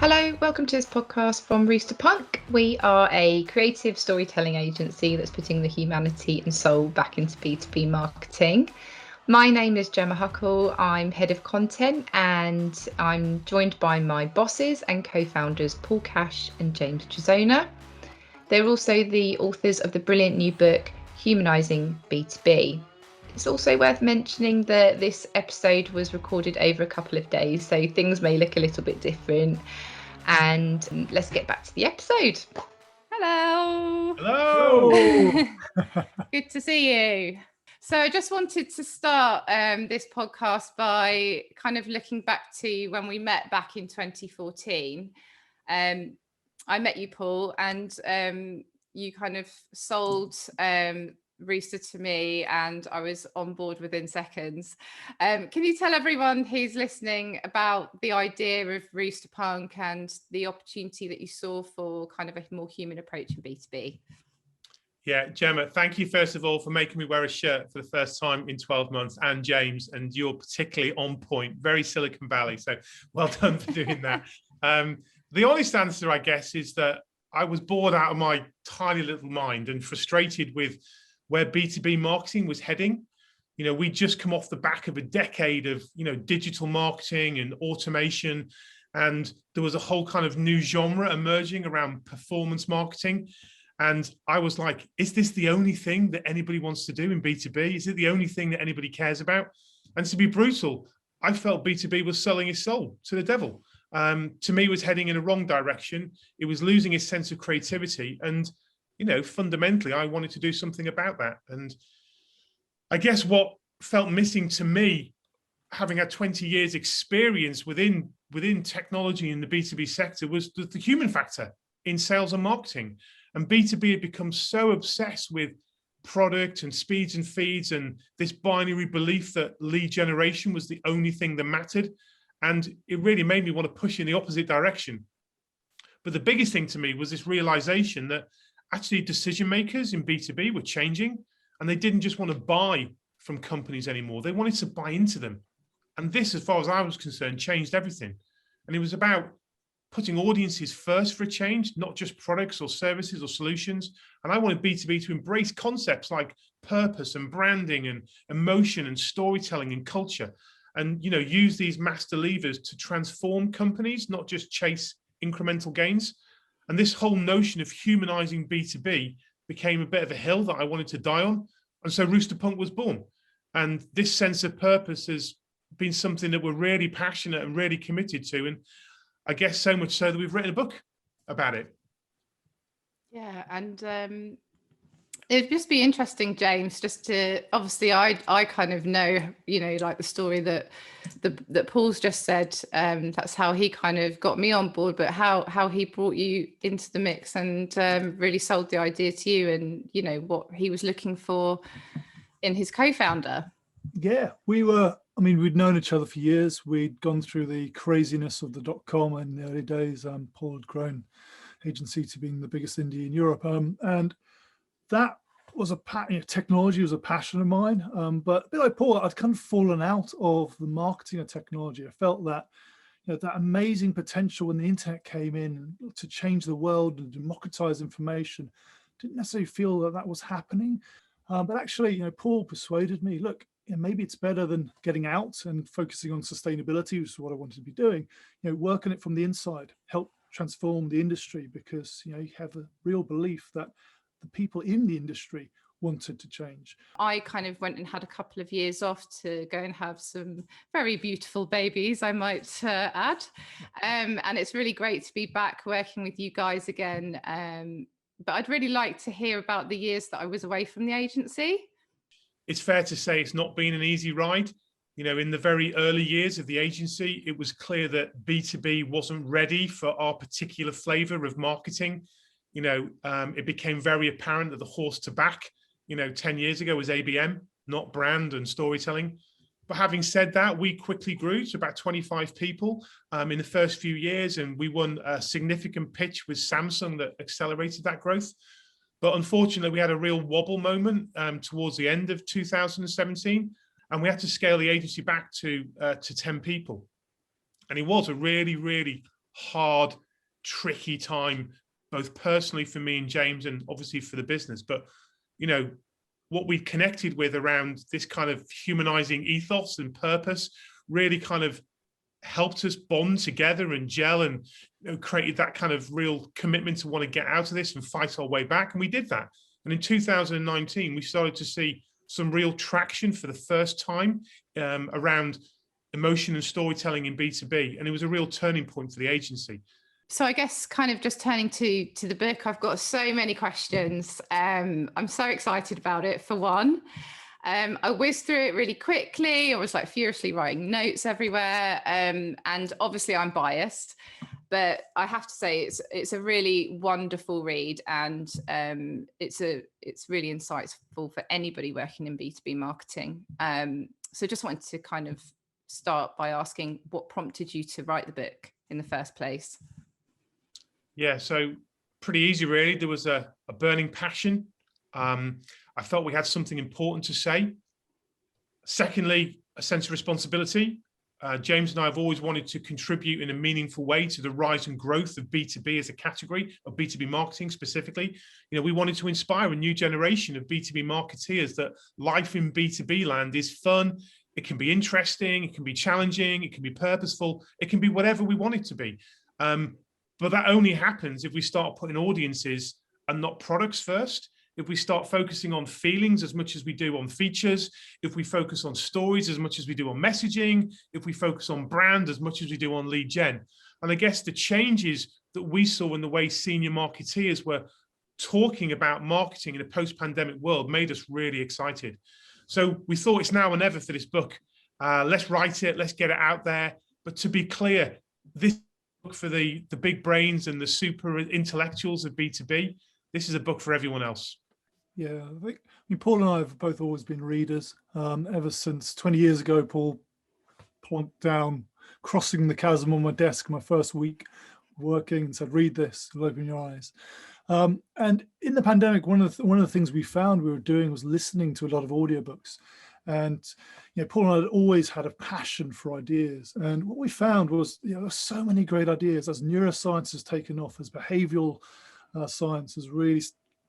Hello, welcome to this podcast from Rooster Punk. We are a creative storytelling agency that's putting the humanity and soul back into B2B marketing. My name is Gemma Huckle. I'm head of content and I'm joined by my bosses and co-founders Paul Cash and James Trezona. They're also the authors of the brilliant new book Humanizing B2B. It's also worth mentioning that this episode was recorded over a couple of days, so things may look a little bit different. And let's get back to the episode. Hello. Hello. Good to see you. So I just wanted to start this podcast by kind of looking back to when we met back in 2014. I met you, Paul, and you kind of sold Rooster to me and I was on board within seconds. Can you tell everyone who's listening about the idea of Rooster Punk and the opportunity that you saw for kind of a more human approach in B2B? Yeah, Gemma, thank you first of all for making me wear a shirt for the first time in 12 months, and James, and you're particularly on point, very Silicon Valley, so well done for doing that. The honest answer, I guess, is that I was bored out of my tiny little mind and frustrated with where B2B marketing was heading. You know, we'd just come off the back of a decade of, digital marketing and automation. And there was a whole kind of new genre emerging around performance marketing. And I was like, is this the only thing that anybody wants to do in B2B? Is it the only thing that anybody cares about? And to be brutal, I felt B2B was selling its soul to the devil. To me, it was heading in a wrong direction. It was losing its sense of creativity. And fundamentally, I wanted to do something about that. And I guess what felt missing to me, having had 20 years experience within technology in the B2B sector, was the human factor in sales and marketing. And B2B had become so obsessed with product and speeds and feeds and this binary belief that lead generation was the only thing that mattered. And it really made me want to push in the opposite direction. But the biggest thing to me was this realization that actually decision makers in B2B were changing, and they didn't just want to buy from companies anymore. They wanted to buy into them. And this, as far as I was concerned, changed everything. And it was about putting audiences first for a change, not just products or services or solutions. And I wanted B2B to embrace concepts like purpose and branding and emotion and storytelling and culture, and use these master levers to transform companies, not just chase incremental gains. And this whole notion of humanizing B2B became a bit of a hill that I wanted to die on. And so Rooster Punk was born. And this sense of purpose has been something that we're really passionate and really committed to. And I guess so much so that we've written a book about it. Yeah, and it'd just be interesting, James, just to, obviously I kind of know, like the story that Paul's just said, that's how he kind of got me on board, but how he brought you into the mix and really sold the idea to you and, what he was looking for in his co-founder. Yeah, we'd known each other for years. We'd gone through the craziness of the .com in the early days. Paul had grown agency to being the biggest indie in Europe. And that was technology was a passion of mine. But a bit like Paul, I'd kind of fallen out of the marketing of technology. I felt that, that amazing potential when the internet came in to change the world and democratize information. Didn't necessarily feel that was happening. But actually, Paul persuaded me, look, maybe it's better than getting out and focusing on sustainability, which is what I wanted to be doing, work on it from the inside, help transform the industry, because, you have a real belief that the people in the industry wanted to change. I kind of went and had a couple of years off to go and have some very beautiful babies, I might add. And it's really great to be back working with you guys again. But I'd really like to hear about the years that I was away from the agency. It's fair to say it's not been an easy ride. In the very early years of the agency, it was clear that B2B wasn't ready for our particular flavor of marketing. It became very apparent that the horse to back, 10 years ago was ABM, not brand and storytelling. But having said that, we quickly grew to about 25 people in the first few years, and we won a significant pitch with Samsung that accelerated that growth. But unfortunately, we had a real wobble moment towards the end of 2017, and we had to scale the agency back to 10 people. And it was a really, really hard, tricky time, both personally for me and James, and obviously for the business. But, you know, what we connected with around this kind of humanizing ethos and purpose really kind of helped us bond together and gel, and, you know, created that kind of real commitment to want to get out of this and fight our way back. And we did that. And in 2019, we started to see some real traction for the first time around emotion and storytelling in B2B. And it was a real turning point for the agency. So I guess kind of just turning to the book, I've got so many questions. I'm so excited about it, for one. I whizzed through it really quickly. I was like furiously writing notes everywhere. And obviously I'm biased, but I have to say it's a really wonderful read, and it's really insightful for anybody working in B2B marketing. So just wanted to kind of start by asking, what prompted you to write the book in the first place? Yeah, so pretty easy, really. There was a burning passion. I felt we had something important to say. Secondly, a sense of responsibility. James and I have always wanted to contribute in a meaningful way to the rise and growth of B2B as a category, of B2B marketing specifically. You know, we wanted to inspire a new generation of B2B marketeers that life in B2B land is fun. It can be interesting, it can be challenging, it can be purposeful, it can be whatever we want it to be. But that only happens if we start putting audiences and not products first. If we start focusing on feelings as much as we do on features, if we focus on stories as much as we do on messaging, if we focus on brand as much as we do on lead gen. And I guess the changes that we saw in the way senior marketeers were talking about marketing in a post-pandemic world made us really excited. So we thought it's now or never for this book. Let's write it, let's get it out there. But to be clear, this book for the big brains and the super intellectuals of B2B, this is a book for everyone else. Yeah, Paul and I have both always been readers. Ever since 20 years ago, Paul plonked down Crossing the Chasm on my desk my first week working and said, read this, it'll open your eyes. And in the pandemic, one of the things we found we were doing was listening to a lot of audiobooks. And Paul and I had always had a passion for ideas. And what we found was, there's so many great ideas as neuroscience has taken off, as behavioral science has really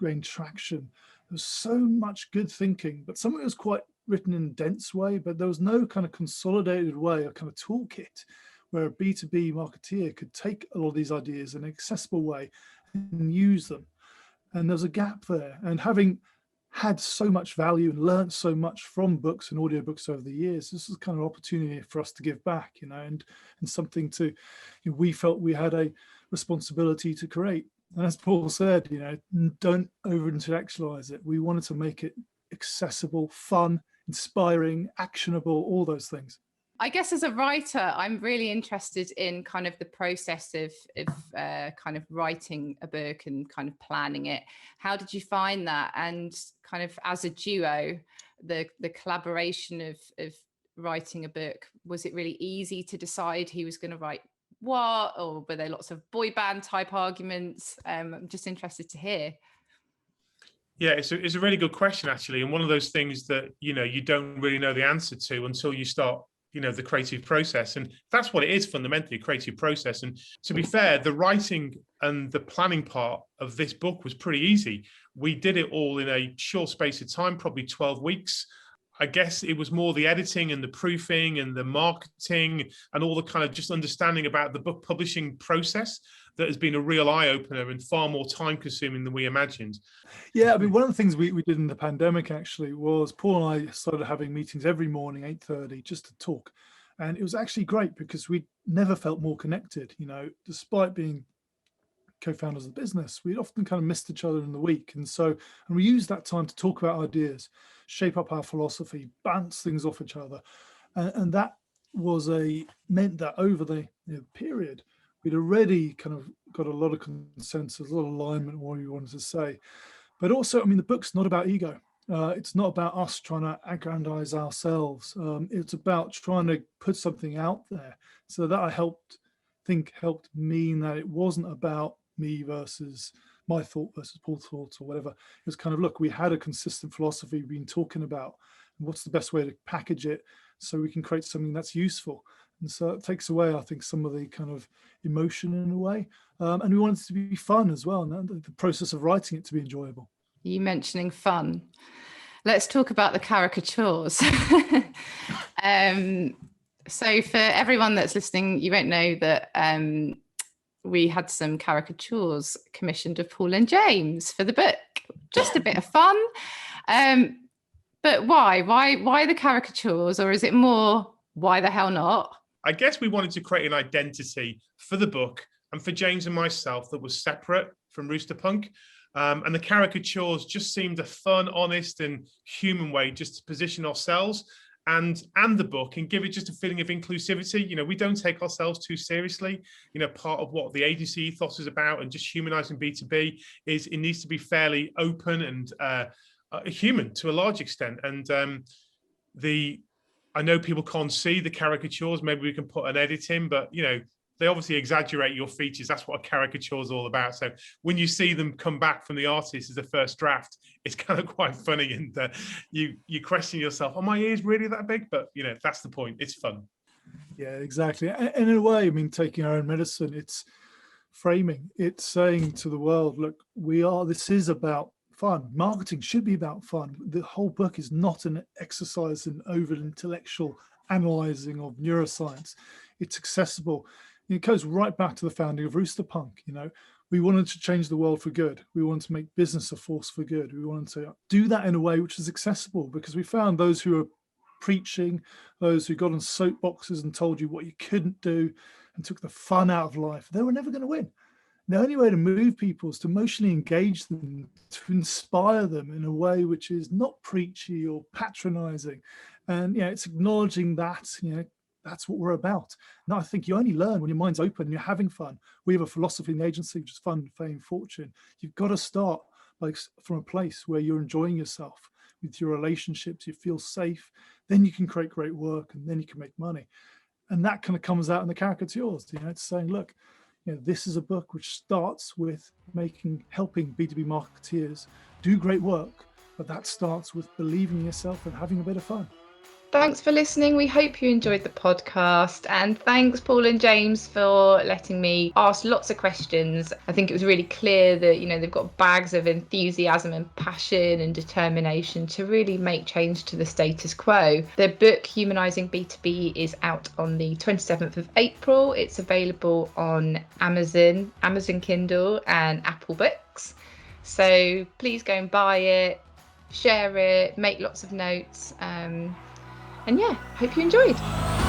gained traction. There's so much good thinking, but some of it was quite written in a dense way, but there was no kind of consolidated way, a kind of toolkit where a B2B marketeer could take a lot of these ideas in an accessible way and use them. And there's a gap there. And having had so much value and learned so much from books and audiobooks over the years, this is kind of an opportunity for us to give back, and something to, we felt we had a responsibility to create. And as Paul said, don't over-intellectualize it. We wanted to make it accessible, fun, inspiring, actionable, all those things. I guess as a writer, I'm really interested in kind of the process of kind of writing a book and kind of planning it. How did you find that? And kind of as a duo, the collaboration of writing a book, was it really easy to decide who was going to write what, or were there lots of boy band type arguments? I'm just interested to hear. Yeah, it's a really good question, actually. And one of those things that, you don't really know the answer to until you start, the creative process. And that's what it is fundamentally, a creative process. And to be fair, the writing and the planning part of this book was pretty easy. We did it all in a short space of time, probably 12 weeks. I guess it was more the editing and the proofing and the marketing and all the kind of just understanding about the book publishing process that has been a real eye-opener and far more time-consuming than we imagined. Yeah, I mean, one of the things we did in the pandemic actually was Paul and I started having meetings every morning, 8:30, just to talk. And it was actually great because we never felt more connected, despite being co-founders of the business, we'd often kind of missed each other in the week. And we used that time to talk about ideas, shape up our philosophy, bounce things off each other. And that meant that over the period, we'd already kind of got a lot of consensus, a lot of alignment on what we wanted to say. But also, I mean, the book's not about ego. It's not about us trying to aggrandize ourselves. It's about trying to put something out there. So that helped mean that it wasn't about me versus my thought versus Paul's thoughts or whatever. It was kind of, look, we had a consistent philosophy we've been talking about. And what's the best way to package it so we can create something that's useful? And so it takes away, I think, some of the kind of emotion in a way. And we want it to be fun as well, and the process of writing it to be enjoyable. You mentioning fun. Let's talk about the caricatures. So for everyone that's listening, you won't know that we had some caricatures commissioned of Paul and James for the book. Just a bit of fun. But why? Why the caricatures? Or is it more, why the hell not? I guess we wanted to create an identity for the book and for James and myself that was separate from Rooster Punk. And the caricatures just seemed a fun, honest and human way just to position ourselves and the book and give it just a feeling of inclusivity. You know, we don't take ourselves too seriously. You know, part of what the agency ethos is about and just humanizing B2B is it needs to be fairly open and human to a large extent. And I know people can't see the caricatures. Maybe we can put an edit in, but you know, they obviously exaggerate your features. That's what a caricature is all about. So when you see them come back from the artist as a first draft, it's kind of quite funny, and you question yourself, are my ears really that big? But you know, that's the point. It's fun. Yeah, exactly. And in a way, I mean, taking our own medicine, it's framing. It's saying to the world, look, this is about fun. Marketing should be about fun. The whole book is not an exercise in over intellectual analyzing of neuroscience. It's accessible. It goes right back to the founding of Rooster Punk. You know, we wanted to change the world for good. We wanted to make business a force for good. We wanted to do that in a way which is accessible, because we found those who are preaching, those who got on soapboxes and told you what you couldn't do and took the fun out of life, they were never going to win. The only way to move people is to emotionally engage them, to inspire them in a way which is not preachy or patronizing. And it's acknowledging that, that's what we're about. And I think you only learn when your mind's open and you're having fun. We have a philosophy in the agency, which is fun, fame, fortune. You've got to start from a place where you're enjoying yourself with your relationships, you feel safe, then you can create great work and then you can make money. And that kind of comes out in the caricatures. It's saying, look, this is a book which starts with helping B2B marketeers do great work, but that starts with believing in yourself and having a bit of fun. Thanks for listening. We hope you enjoyed the podcast, and thanks Paul and James for letting me ask lots of questions. I think it was really clear that they've got bags of enthusiasm and passion and determination to really make change to the status quo. The book Humanizing B2B is out on the 27th of April. It's available on Amazon Kindle and Apple Books. So please go and buy it, share it, make lots of notes. And hope you enjoyed.